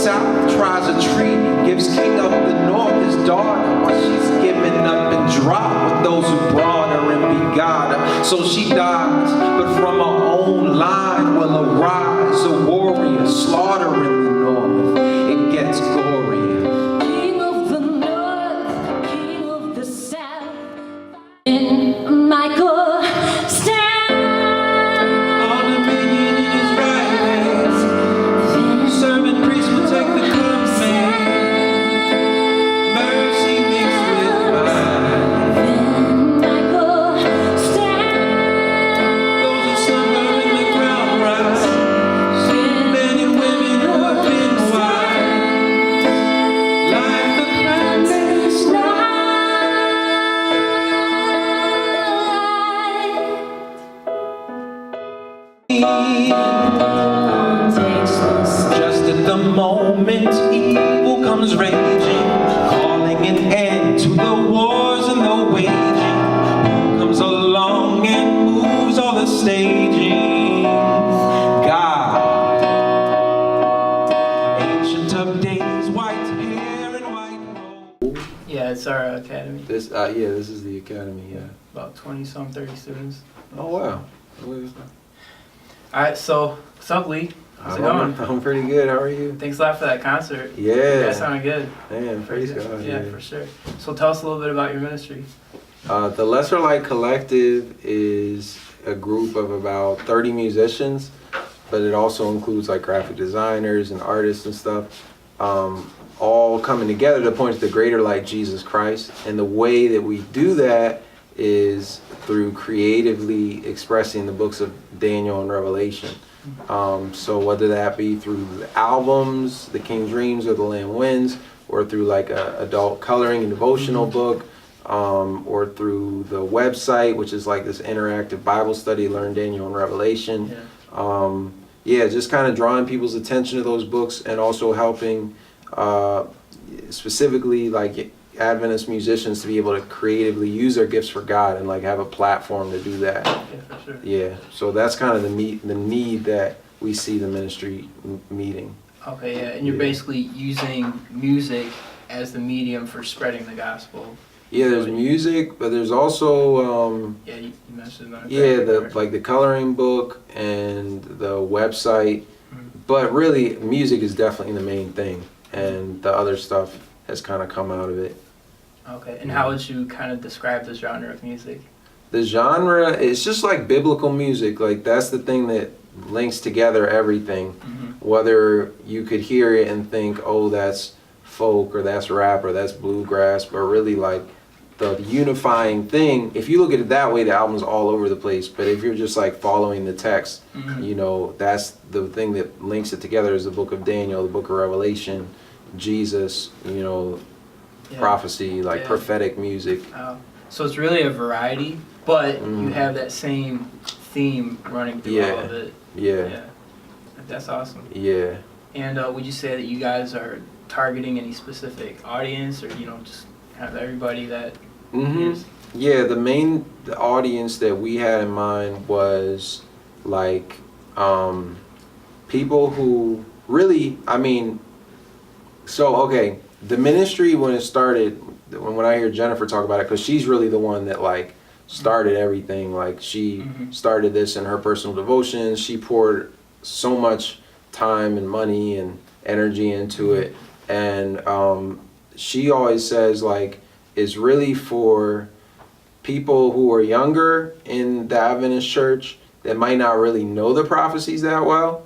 south tries a treaty, gives king of the north his daughter, while she's given up and dropped with those who brought her and begot her. So she dies, but from her own line will arise a warrior, slaughter in the north. It gets gorier. King of the north, king of the south, in Michael stand. All dominion in his right hand. Servant priest will take the command. Mercy mixed with mine. Then Michael stand. Those who slumber in the ground rise. Men and women who have been wise. Like the planet's just at the moment evil comes raging, calling an end to the wars and the waging, comes along and moves all the staging. God, ancient of days, white hair and white robe. Yeah, it's our academy. This is the academy, yeah. About 20-some, 30 students. Oh, wow. All right, so what's up, Lee? How's it going? I'm pretty good. How are you? Thanks a lot for that concert. Yeah. That sounded good. Man, praise God. Yeah, for sure. So tell us a little bit about your ministry. The Lesser Light Collective is a group of about 30 musicians, but it also includes like graphic designers and artists and stuff, all coming together to point to the greater light, Jesus Christ. And the way that we do that is through creatively expressing the books of Daniel and Revelation. So whether that be through the albums, The King Dreams or The Lamb Wins, or through like a adult coloring and devotional book, or through the website, which is like this interactive Bible study, Learn Daniel and Revelation. Just kind of drawing people's attention to those books and also helping specifically like Adventist musicians to be able to creatively use their gifts for God and like have a platform to do that. Yeah, for sure. Yeah, so that's kind of the need that we see the ministry meeting. Okay, yeah, and you're basically using music as the medium for spreading the gospel. Yeah, there's music, but there's also yeah, you mentioned that. the coloring book and the website, but really music is definitely the main thing, and the other stuff has kind of come out of it. Okay, and how would you kind of describe the genre of music? The genre, it's just like biblical music. Like that's the thing that links together everything. Whether you could hear it and think, oh, that's folk or that's rap or that's bluegrass, but really like the unifying thing, if you look at it that way, the album's all over the place. But if you're just like following the text, you know, that's the thing that links it together is the book of Daniel, the book of Revelation, Jesus, you know, prophecy, like prophetic music. So it's really a variety, but you have that same theme running through all of it. Yeah. That's awesome. Yeah. And would you say that you guys are targeting any specific audience, or you know, just kind of everybody that hears? Yeah, the audience that we had in mind was like people who really, the ministry when it started, when I hear Jennifer talk about it, because she's really the one that like started everything. Like she started this in her personal devotions. She poured so much time and money and energy into it, and she always says like it's really for people who are younger in the Adventist church that might not really know the prophecies that well,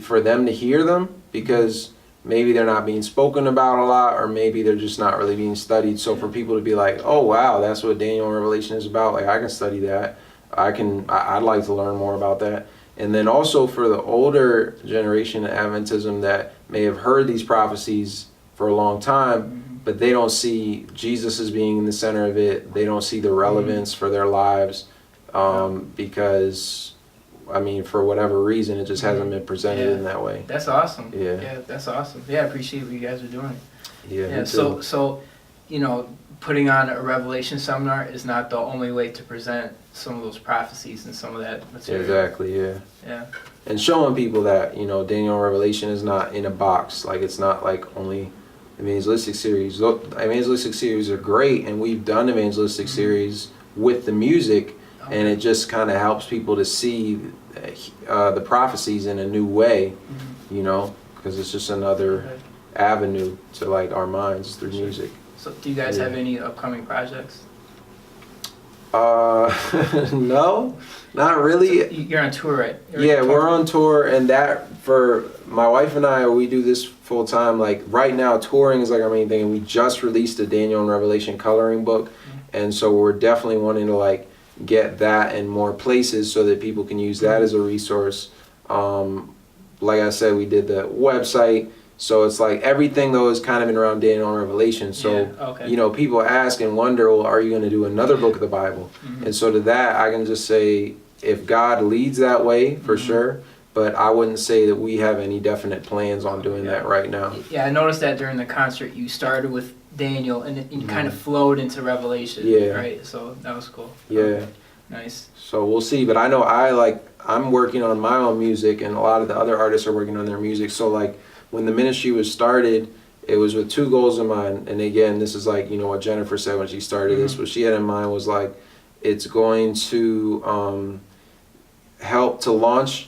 for them to hear them, because maybe they're not being spoken about a lot, or maybe they're just not really being studied. So for people to be like, oh wow, that's what Daniel and Revelation is about, like I can study that, I'd like to learn more about that. And then also for the older generation of Adventism that may have heard these prophecies for a long time, but they don't see Jesus as being in the center of it. They don't see the relevance for their lives, because for whatever reason, it just hasn't been presented in that way. That's awesome. Yeah, that's awesome. Yeah, I appreciate what you guys are doing. Yeah. So you know, putting on a Revelation seminar is not the only way to present some of those prophecies and some of that material. Exactly, yeah. Yeah. And showing people that, you know, Daniel and Revelation is not in a box. Like, it's not like only evangelistic series. Look, evangelistic series are great, and we've done evangelistic series with the music, and it just kind of helps people to see the prophecies in a new way, you know, because it's just another avenue to like our minds through music. So do you guys have any upcoming projects? No, not really. So you're on tour, right? We're on tour, and that, for my wife and I, we do this full time. Like right now, touring is like our main thing, and we just released a Daniel and Revelation coloring book, and so we're definitely wanting to like get that in more places so that people can use that as a resource. Like I said, we did the website. So it's like everything though is kind of been around Daniel and Revelation. So, you know, people ask and wonder, well, are you going to do another book of the Bible? And so to that, I can just say, if God leads that way, for sure. But I wouldn't say that we have any definite plans on doing that right now. Yeah, I noticed that during the concert you started with Daniel and it kind of flowed into Revelation. Right? So that was cool. Yeah. Nice. So we'll see. But I know I'm working on my own music, and a lot of the other artists are working on their music. So like, when the ministry was started, it was with two goals in mind. And again, this is like, you know, what Jennifer said when she started this. What she had in mind was like, it's going to help to launch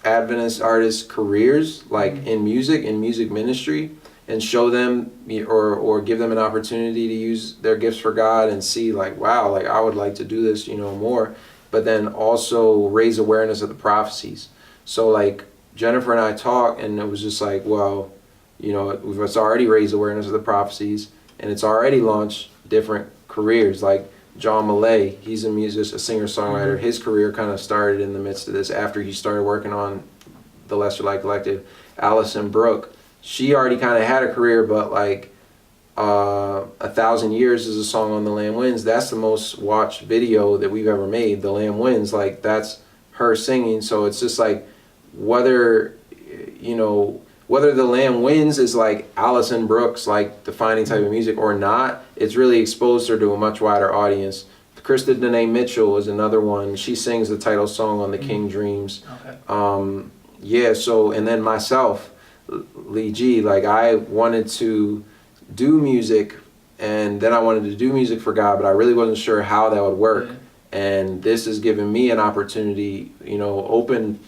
Adventist artists' careers, like in music ministry, and show them or give them an opportunity to use their gifts for God and see like, wow, like I would like to do this, you know, more. But then also raise awareness of the prophecies. So like, Jennifer and I talked, and it was just like, well, you know, it's already raised awareness of the prophecies, and it's already launched different careers. Like John Millay, he's a musician, a singer-songwriter. His career kind of started in the midst of this after he started working on the Lesser Light Collective. Alison Brooke, she already kind of had a career, but like 1,000 Years is a song on The Lamb Wins. That's the most watched video that we've ever made. The Lamb Wins, like that's her singing. So it's just like, whether The Lamb Wins is like Alison Brooks, like defining type of music or not, it's really exposed her to a much wider audience. Krista Danae Mitchell is another one. She sings the title song on The King Dreams. So, and then myself, Lee G, like I wanted to do music, and then I wanted to do music for God, but I really wasn't sure how that would work. And this has given me an opportunity, you know, open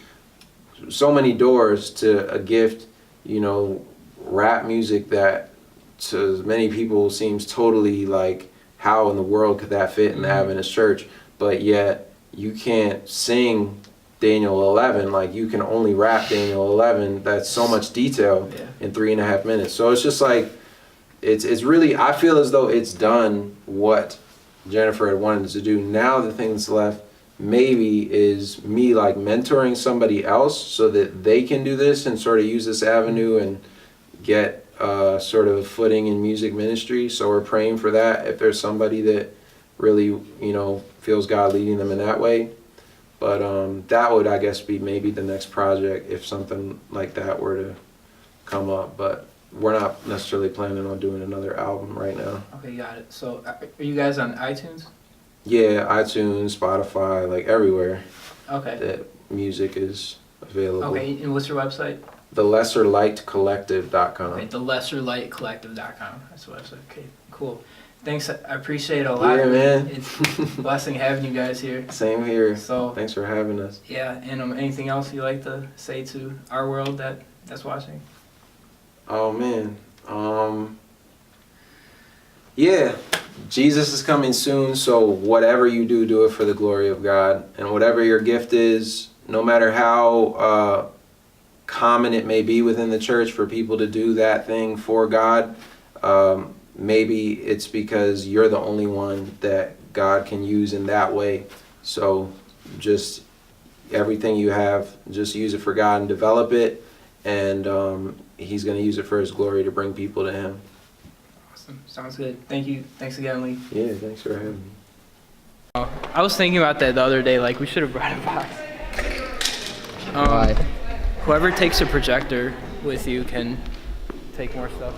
so many doors to a gift, you know, rap music that to many people seems totally like, how in the world could that fit in the Adventist church? But yet you can't sing Daniel 11, like you can only rap Daniel 11. That's so much detail in 3.5 minutes. So it's just like, it's really, I feel as though it's done what Jennifer had wanted to do. Now the thing that's left maybe is me like mentoring somebody else so that they can do this and sort of use this avenue and get sort of footing in music ministry. So we're praying for that, if there's somebody that really, you know, feels God leading them in that way. But that would, I guess, be maybe the next project if something like that were to come up. But we're not necessarily planning on doing another album right now. Okay, got it. So are you guys on iTunes? Yeah, iTunes, Spotify, like everywhere. Okay. That music is available. Okay, and what's your website? thelesserlightcollective.com. Okay, thelesserlightcollective.com. That's the website. Okay, cool. Thanks, I appreciate it a lot. Yeah, man. It's a blessing having you guys here. Same here. So thanks for having us. Yeah, and anything else you'd like to say to our world that's watching? Oh man. Yeah. Jesus is coming soon, so whatever you do, do it for the glory of God. And whatever your gift is, no matter how common it may be within the church for people to do that thing for God, maybe it's because you're the only one that God can use in that way. So just everything you have, just use it for God and develop it, and He's going to use it for His glory to bring people to Him. Sounds good. Thank you. Thanks again, Lee. Yeah, thanks for having me. I was thinking about that the other day, like we should have brought a box. Whoever takes a projector with you can take more stuff.